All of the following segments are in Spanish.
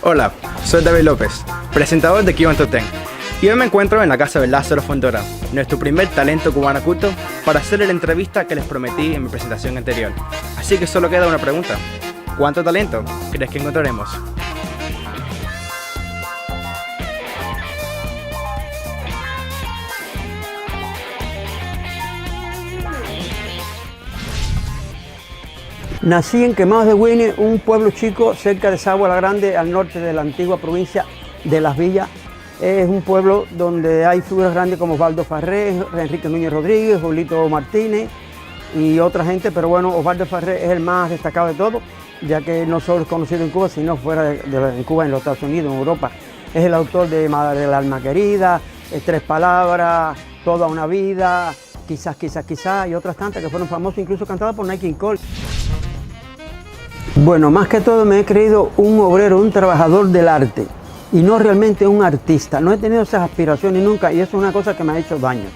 Hola, soy David López, presentador de Cuban Top Ten. Y hoy me encuentro en la casa de Lázaro Fondora, nuestro primer talento cubano culto, para hacerle la entrevista que les prometí en mi presentación anterior. Así que solo queda una pregunta. ¿Cuánto talento crees que encontraremos? Nací en Quemados de Guine, un pueblo chico cerca de Sagua la Grande, al norte de la antigua provincia de Las Villas. Es un pueblo donde hay figuras grandes como Osvaldo Farré, Enrique Núñez Rodríguez, Julito Martínez y otra gente, pero bueno, Osvaldo Farré es el más destacado de todos, ya que no solo es conocido en Cuba, sino fuera en Cuba, en los Estados Unidos, en Europa. Es el autor de Madre del Alma Querida, Tres Palabras, Toda una Vida, Quizás, quizás, quizás y otras tantas que fueron famosas, incluso cantadas por Nat King Cole. Bueno, más que todo me he creído un obrero, un trabajador del arte y no realmente un artista. No he tenido esas aspiraciones nunca y eso es una cosa que me ha hecho daño.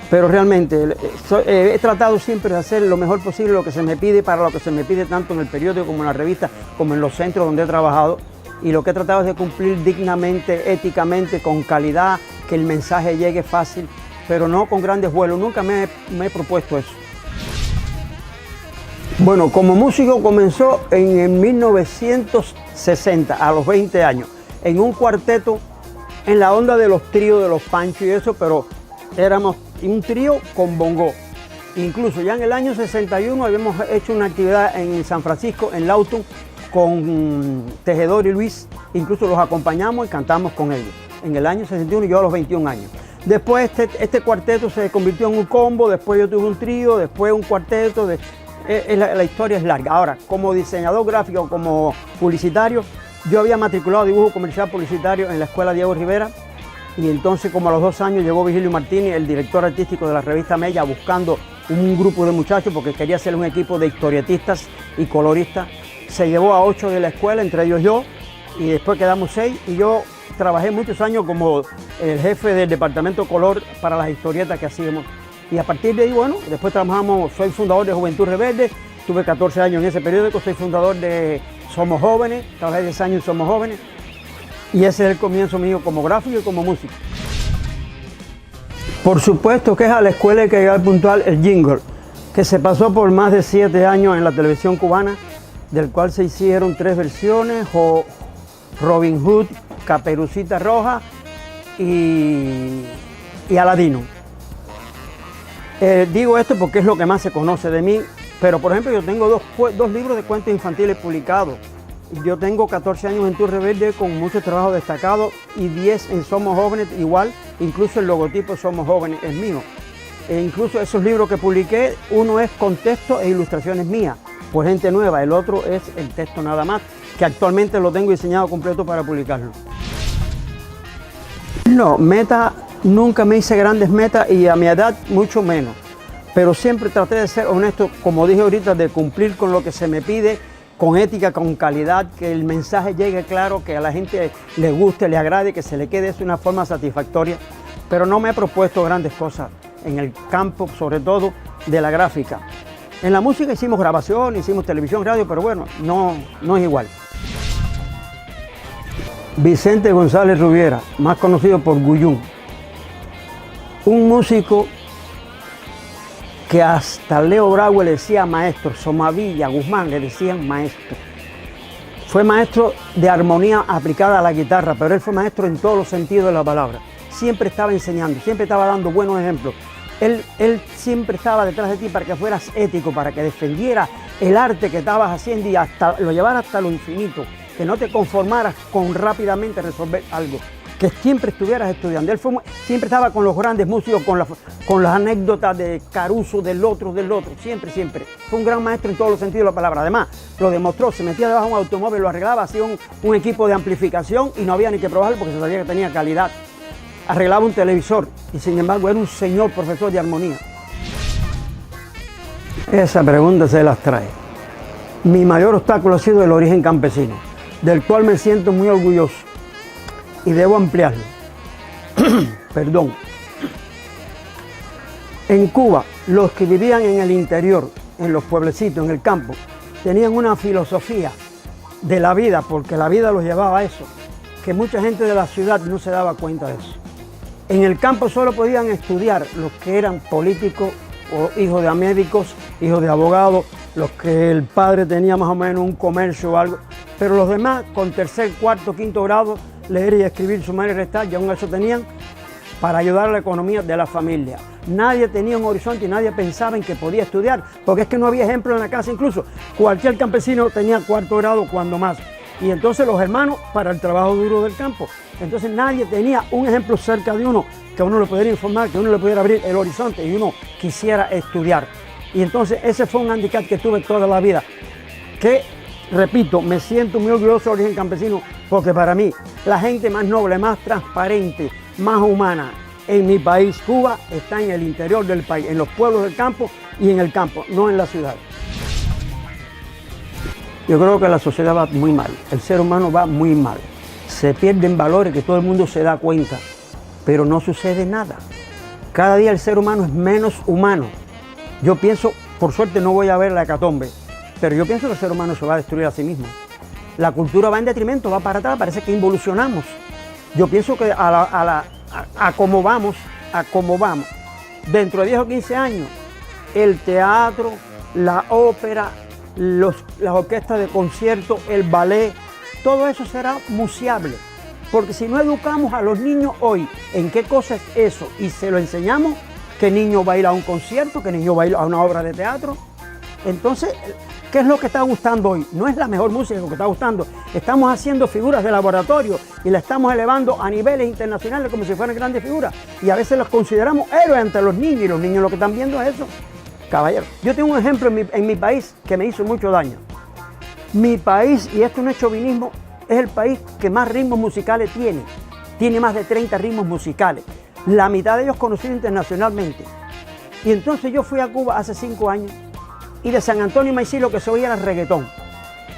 Pero realmente he tratado siempre de hacer lo mejor posible lo que se me pide para lo que se me pide tanto en el periódico como en la revista, como en los centros donde he trabajado. Y lo que he tratado es de cumplir dignamente, éticamente, con calidad, que el mensaje llegue fácil, pero no con grandes vuelos. Nunca me he propuesto eso. Bueno, como músico comenzó en 1960, a los 20 años, en un cuarteto, en la onda de los tríos de los Panchos y eso, pero éramos un trío con bongo. Incluso ya en el año 61 habíamos hecho una actividad en San Francisco, en Lawton, con Tejedor y Luis, incluso los acompañamos y cantamos con ellos. En el año 61 y yo a los 21 años. Después este cuarteto se convirtió en un combo, después yo tuve un trío, después un cuarteto. La historia es larga. Ahora, como diseñador gráfico, como publicitario, yo había matriculado dibujo comercial publicitario en la escuela Diego Rivera y entonces como a los 2 años llegó Vigilio Martínez, el director artístico de la revista Mella, buscando un grupo de muchachos porque quería hacer un equipo de historietistas y coloristas. Se llevó a 8 de la escuela, entre ellos yo, y después quedamos 6 y yo trabajé muchos años como el jefe del departamento color para las historietas que hacíamos. Y a partir de ahí, bueno, después trabajamos, soy fundador de Juventud Rebelde, tuve 14 años en ese periódico, soy fundador de Somos Jóvenes, trabajé 10 años en Somos Jóvenes, y ese es el comienzo mío como gráfico y como músico. Por supuesto que es a la escuela hay que llegar puntual el jingle, que se pasó por más de 7 años en la televisión cubana, del cual se hicieron 3 versiones, Robin Hood, Caperucita Roja y Aladino. Digo esto porque es lo que más se conoce de mí, pero por ejemplo yo tengo dos libros de cuentos infantiles publicados. Yo tengo 14 años en Juventud Rebelde con mucho trabajo destacado y 10 en Somos Jóvenes igual, incluso el logotipo Somos Jóvenes es mío. E incluso esos libros que publiqué, uno es con texto e ilustraciones mías, por gente nueva, el otro es el texto nada más, que actualmente lo tengo diseñado completo para publicarlo. No, nunca me hice grandes metas y a mi edad mucho menos, pero siempre traté de ser honesto, como dije ahorita, de cumplir con lo que se me pide, con ética, con calidad, que el mensaje llegue claro, que a la gente le guste, le agrade, que se le quede de una forma satisfactoria, pero no me he propuesto grandes cosas en el campo, sobre todo de la gráfica. En la música hicimos grabación, hicimos televisión, radio, pero bueno, no es igual. Vicente González Rubiera, más conocido por Guyún. Un músico que hasta Leo Brauer le decía maestro, Somavilla, Guzmán le decían maestro. Fue maestro de armonía aplicada a la guitarra, pero él fue maestro en todos los sentidos de la palabra. Siempre estaba enseñando, siempre estaba dando buenos ejemplos. Él siempre estaba detrás de ti para que fueras ético, para que defendieras el arte que estabas haciendo y lo llevaras hasta lo infinito, que no te conformaras con rápidamente resolver algo, que siempre estuvieras estudiando. Él siempre estaba con los grandes músicos, con las anécdotas de Caruso, del otro, siempre. Fue un gran maestro en todos los sentidos de la palabra. Además, lo demostró, se metía debajo de un automóvil, lo arreglaba, hacía un equipo de amplificación y no había ni que probarlo porque se sabía que tenía calidad. Arreglaba un televisor y sin embargo era un señor profesor de armonía. Esa pregunta se las trae. Mi mayor obstáculo ha sido el origen campesino, del cual me siento muy orgulloso y debo ampliarlo. Perdón. En Cuba, los que vivían en el interior, en los pueblecitos, en el campo, tenían una filosofía de la vida, porque la vida los llevaba a eso, que mucha gente de la ciudad no se daba cuenta de eso. En el campo solo podían estudiar los que eran políticos o hijos de médicos, hijos de abogados, los que el padre tenía más o menos un comercio o algo, pero los demás con tercer, cuarto, quinto grado, leer y escribir, sumar y restar, ya aún eso tenían para ayudar a la economía de la familia. Nadie tenía un horizonte y nadie pensaba en que podía estudiar, porque es que no había ejemplo en la casa, incluso cualquier campesino tenía cuarto grado cuando más. Y entonces los hermanos para el trabajo duro del campo. Entonces nadie tenía un ejemplo cerca de uno que uno le pudiera informar, que uno le pudiera abrir el horizonte y uno quisiera estudiar. Y entonces ese fue un handicap que tuve toda la vida, que, repito, me siento muy orgulloso de origen campesino, porque para mí la gente más noble, más transparente, más humana en mi país, Cuba, está en el interior del país, en los pueblos del campo y en el campo, no en la ciudad. Yo creo que la sociedad va muy mal, el ser humano va muy mal. Se pierden valores que todo el mundo se da cuenta, pero no sucede nada. Cada día el ser humano es menos humano. Yo pienso, por suerte no voy a ver la hecatombe, pero yo pienso que el ser humano se va a destruir a sí mismo. La cultura va en detrimento, va para atrás, parece que involucionamos. Yo pienso que a cómo vamos, dentro de 10 o 15 años, el teatro, la ópera, las orquestas de concierto, el ballet, todo eso será museable. Porque si no educamos a los niños hoy en qué cosa es eso y se lo enseñamos, qué niño va a ir a un concierto, qué niño va a ir a una obra de teatro, entonces, ¿qué es lo que está gustando hoy? No es la mejor música lo que está gustando. Estamos haciendo figuras de laboratorio y la estamos elevando a niveles internacionales como si fueran grandes figuras. Y a veces los consideramos héroes ante los niños y los niños lo que están viendo es eso. Caballero, yo tengo un ejemplo en mi país que me hizo mucho daño. Mi país, y esto no es chauvinismo, es el país que más ritmos musicales tiene. Tiene más de 30 ritmos musicales. La mitad de ellos conocidos internacionalmente. Y entonces yo fui a Cuba hace 5 años y de San Antonio Maisí lo que se oía era el reggaetón.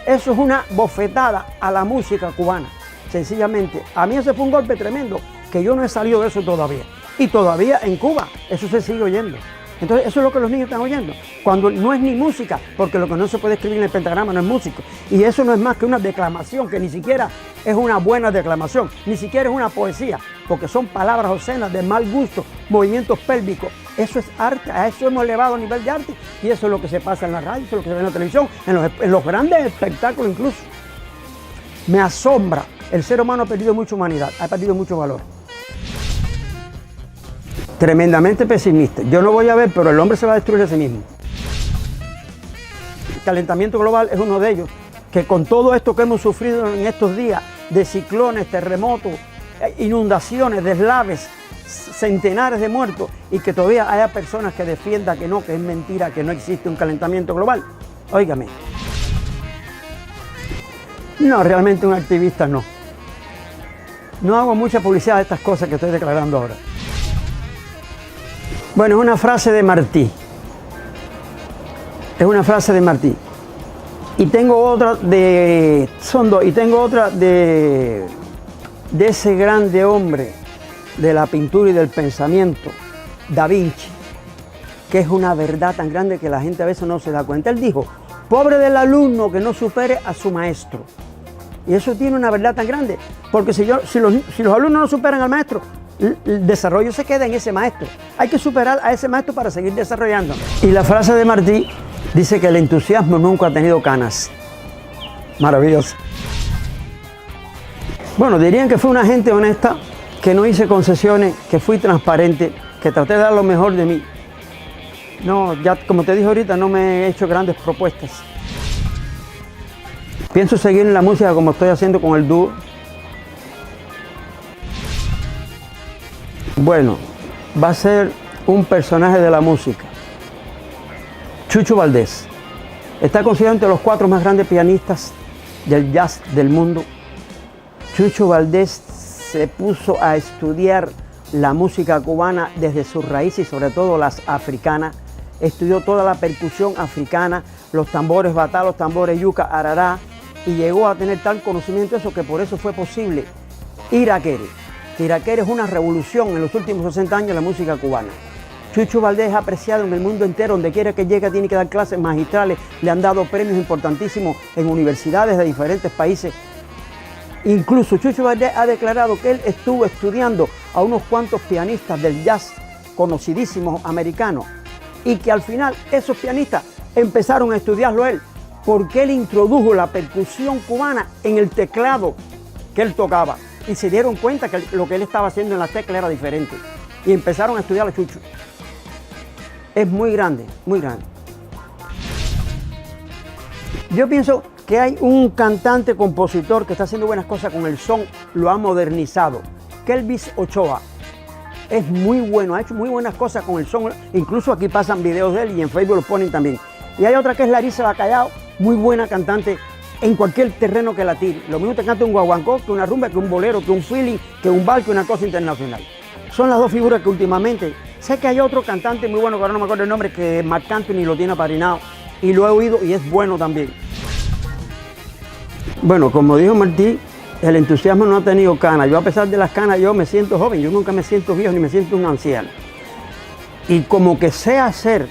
Eso es una bofetada a la música cubana, sencillamente. A mí ese fue un golpe tremendo, que yo no he salido de eso todavía. Y todavía en Cuba eso se sigue oyendo. Entonces eso es lo que los niños están oyendo, cuando no es ni música, porque lo que no se puede escribir en el pentagrama no es músico. Y eso no es más que una declamación, que ni siquiera es una buena declamación, ni siquiera es una poesía, porque son palabras obscenas de mal gusto, movimientos pélvicos. Eso es arte, a eso hemos elevado a nivel de arte, y eso es lo que se pasa en la radio, eso es lo que se ve en la televisión, en los grandes espectáculos incluso. Me asombra, el ser humano ha perdido mucha humanidad, ha perdido mucho valor. Tremendamente pesimista. Yo no voy a ver, pero el hombre se va a destruir a sí mismo. El calentamiento global es uno de ellos, que con todo esto que hemos sufrido en estos días, de ciclones, terremotos, inundaciones, deslaves, centenares de muertos, y que todavía haya personas que defiendan que no, que es mentira, que no existe un calentamiento global. Óigame. No, realmente un activista no. No hago mucha publicidad de estas cosas que estoy declarando ahora. Bueno, es una frase de Martí. Es una frase de Martí. Y tengo otra de... Son dos. Y tengo otra de ese grande hombre de la pintura y del pensamiento, Da Vinci, que es una verdad tan grande que la gente a veces no se da cuenta. Él dijo, pobre del alumno que no supere a su maestro. Y eso tiene una verdad tan grande, porque si los alumnos no superan al maestro, el desarrollo se queda en ese maestro. Hay que superar a ese maestro para seguir desarrollando. Y la frase de Martí dice que el entusiasmo nunca ha tenido canas. Maravilloso. Bueno, dirían que fui una gente honesta, que no hice concesiones, que fui transparente, que traté de dar lo mejor de mí. No, ya como te dije ahorita, no me he hecho grandes propuestas. Pienso seguir en la música como estoy haciendo con el dúo. Bueno, va a ser un personaje de la música. Chucho Valdés. Está considerado entre los 4 más grandes pianistas del jazz del mundo. Chucho Valdés se puso a estudiar la música cubana desde sus raíces y sobre todo las africanas. Estudió toda la percusión africana, los tambores batá, los tambores yuca, arará, y llegó a tener tal conocimiento de eso que por eso fue posible Iraquere. Iraquere es una revolución en los últimos 60 años en la música cubana. Chucho Valdés es apreciado en el mundo entero, donde quiera que llegue tiene que dar clases magistrales, le han dado premios importantísimos en universidades de diferentes países. Incluso Chucho Valdés ha declarado que él estuvo estudiando a unos cuantos pianistas del jazz conocidísimos americanos y que al final esos pianistas empezaron a estudiarlo él, porque él introdujo la percusión cubana en el teclado que él tocaba y se dieron cuenta que lo que él estaba haciendo en la tecla era diferente y empezaron a estudiar a Chucho. Es muy grande, muy grande. Yo pienso que hay un cantante, compositor que está haciendo buenas cosas con el son, lo ha modernizado. Kelvis Ochoa es muy bueno, ha hecho muy buenas cosas con el son, incluso aquí pasan videos de él y en Facebook lo ponen también. Y hay otra que es Larissa Bacallao, muy buena cantante en cualquier terreno que la tire. Lo mismo te canta un guaguancó, que una rumba, que un bolero, que un feeling, que un bar, que una cosa internacional. Son las dos figuras que últimamente, sé que hay otro cantante muy bueno, que ahora no me acuerdo el nombre, que Marc Anthony lo tiene apadrinado y lo he oído y es bueno también. Bueno, como dijo Martí, el entusiasmo no ha tenido canas. Yo a pesar de las canas, yo me siento joven, yo nunca me siento viejo ni me siento un anciano. Y como que sé hacer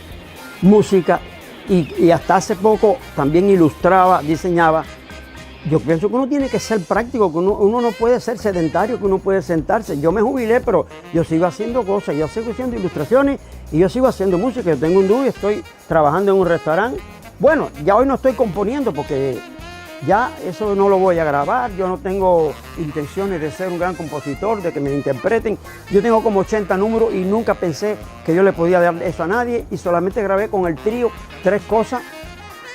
música y hasta hace poco también ilustraba, diseñaba, yo pienso que uno tiene que ser práctico, que uno no puede ser sedentario, que uno puede sentarse. Yo me jubilé, pero yo sigo haciendo cosas, yo sigo haciendo ilustraciones y yo sigo haciendo música. Yo tengo un dúo y estoy trabajando en un restaurante. Bueno, ya hoy no estoy componiendo porque ya eso no lo voy a grabar, yo no tengo intenciones de ser un gran compositor, de que me interpreten. Yo tengo como 80 números y nunca pensé que yo le podía dar eso a nadie y solamente grabé con el trío 3 cosas,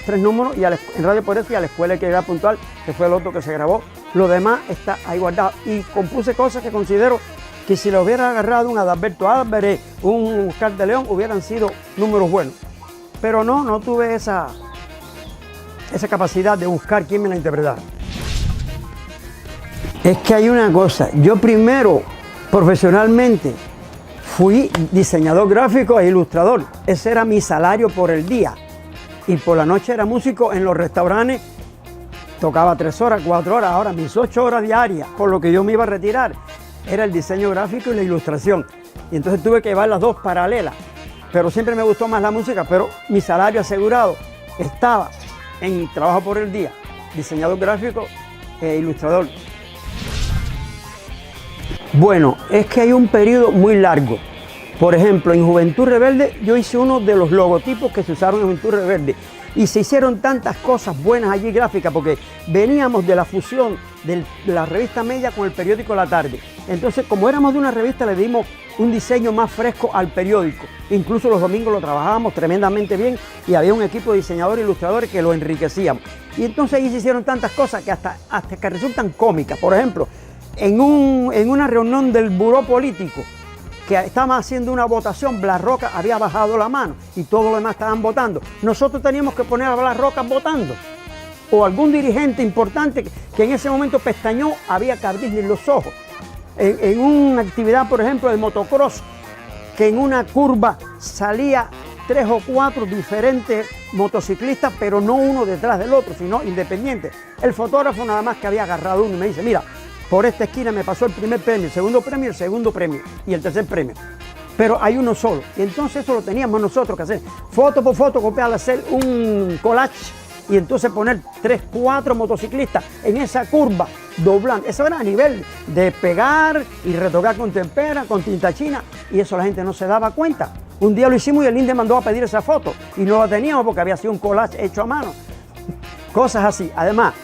3 números y en Radio Por Eso y a la escuela hay que llegar puntual, que fue el otro que se grabó. Lo demás está ahí guardado y compuse cosas que considero que si lo hubiera agarrado un Adalberto Álvarez, un Oscar de León, hubieran sido números buenos. Pero no tuve esa capacidad de buscar quién me la interpretara. Es que hay una cosa, yo primero profesionalmente fui diseñador gráfico e ilustrador, ese era mi salario por el día y por la noche era músico en los restaurantes, tocaba 3 horas, 4 horas, ahora mis 8 horas diarias, por lo que yo me iba a retirar, era el diseño gráfico y la ilustración y entonces tuve que llevar las dos paralelas, pero siempre me gustó más la música, pero mi salario asegurado estaba en trabajo por el día, diseñador gráfico e ilustrador. Bueno, es que hay un periodo muy largo. Por ejemplo, en Juventud Rebelde yo hice uno de los logotipos que se usaron en Juventud Rebelde y se hicieron tantas cosas buenas allí gráficas porque veníamos de la fusión de la revista Media con el periódico La Tarde. Entonces, como éramos de una revista, le dimos un diseño más fresco al periódico. Incluso los domingos lo trabajábamos tremendamente bien y había un equipo de diseñadores e ilustradores que lo enriquecíamos. Y entonces ahí se hicieron tantas cosas que hasta que resultan cómicas. Por ejemplo, en una reunión del buró político que estaban haciendo una votación, Blas Roca había bajado la mano y todos los demás estaban votando. Nosotros teníamos que poner a Blas Roca votando. O algún dirigente importante que en ese momento pestañó, había que abrirle los ojos. En una actividad, por ejemplo, de motocross, que en una curva salía 3 o 4 diferentes motociclistas, pero no uno detrás del otro, sino independientes. El fotógrafo nada más que había agarrado uno y me dice, mira, por esta esquina me pasó el primer premio, el segundo premio y el tercer premio. Pero hay uno solo. Y entonces eso lo teníamos nosotros que hacer. Foto por foto, copiar, hacer un collage y entonces poner 3, 4 motociclistas en esa curva doblando. Eso era a nivel de pegar y retocar con tempera, con tinta china, y eso la gente no se daba cuenta. Un día lo hicimos y el INDE mandó a pedir esa foto y no la teníamos porque había sido un collage hecho a mano. Cosas así. Además,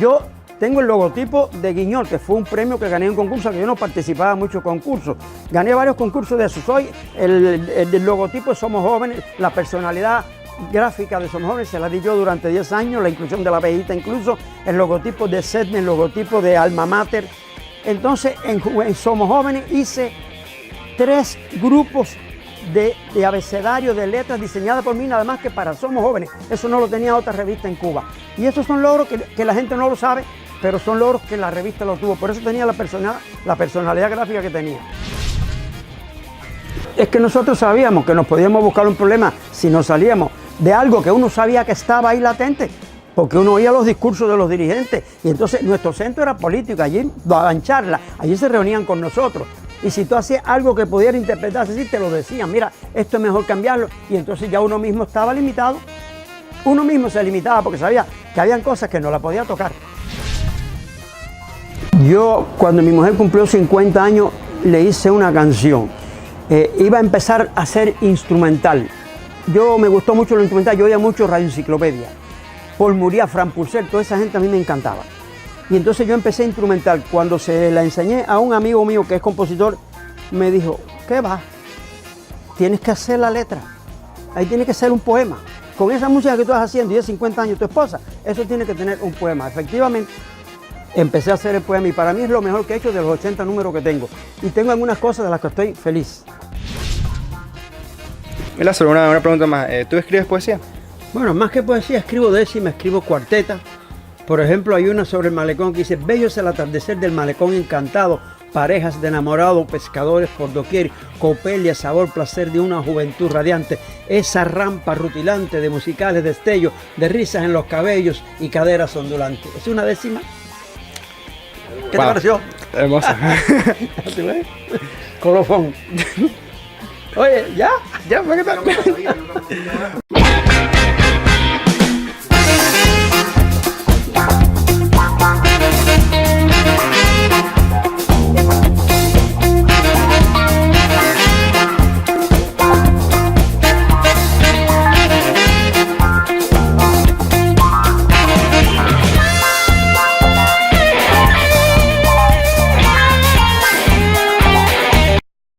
yo tengo el logotipo de Guiñol, que fue un premio que gané en un concurso, que yo no participaba en muchos concursos. Gané varios concursos de eso. Soy el logotipo de Somos Jóvenes, la personalidad gráfica de Somos Jóvenes se la di yo durante 10 años, la inclusión de la abejita incluso, el logotipo de SEDME, el logotipo de Alma Mater. Entonces en Somos Jóvenes hice 3 grupos de abecedario de letras diseñadas por mí, nada más que para Somos Jóvenes. Eso no lo tenía otra revista en Cuba. Y esos son logros que la gente no lo sabe, pero son logros que la revista los tuvo. Por eso tenía la personalidad gráfica que tenía. Es que nosotros sabíamos que nos podíamos buscar un problema si nos salíamos de algo que uno sabía que estaba ahí latente, porque uno oía los discursos de los dirigentes y entonces nuestro centro era político, allí daban charlas, allí se reunían con nosotros Y si tú hacías algo que pudiera interpretarse así, te lo decían, mira, esto es mejor cambiarlo. Y entonces ya uno mismo estaba limitado. Uno mismo se limitaba porque sabía que habían cosas que no la podía tocar. Yo, cuando mi mujer cumplió 50 años, le hice una canción. Iba a empezar a hacer instrumental. Me gustó mucho lo instrumental, yo oía mucho Radio Enciclopedia. Paul Muriá, Fran Purcell, toda esa gente a mí me encantaba. Y entonces yo empecé instrumental. Cuando se la enseñé a un amigo mío que es compositor, me dijo, ¿qué va? Tienes que hacer la letra. Ahí tiene que ser un poema. Con esa música que tú estás haciendo y de 50 años tu esposa, eso tiene que tener un poema. Efectivamente, empecé a hacer el poema y para mí es lo mejor que he hecho de los 80 números que tengo. Y tengo algunas cosas de las que estoy feliz. Mira, solo una pregunta más. ¿Tú escribes poesía? Bueno, más que poesía, escribo décima, escribo cuarteta. Por ejemplo, hay una sobre el malecón que dice: bello es el atardecer del malecón encantado, parejas de enamorados, pescadores por doquier, copelia, sabor, placer de una juventud radiante, esa rampa rutilante de musicales destellos, de risas en los cabellos y caderas ondulantes. ¿Es una décima? ¿Qué te pareció? Hermosa. ¿Te ves? Colofón. Oye, ¿ya? Ya, ¿para qué tal?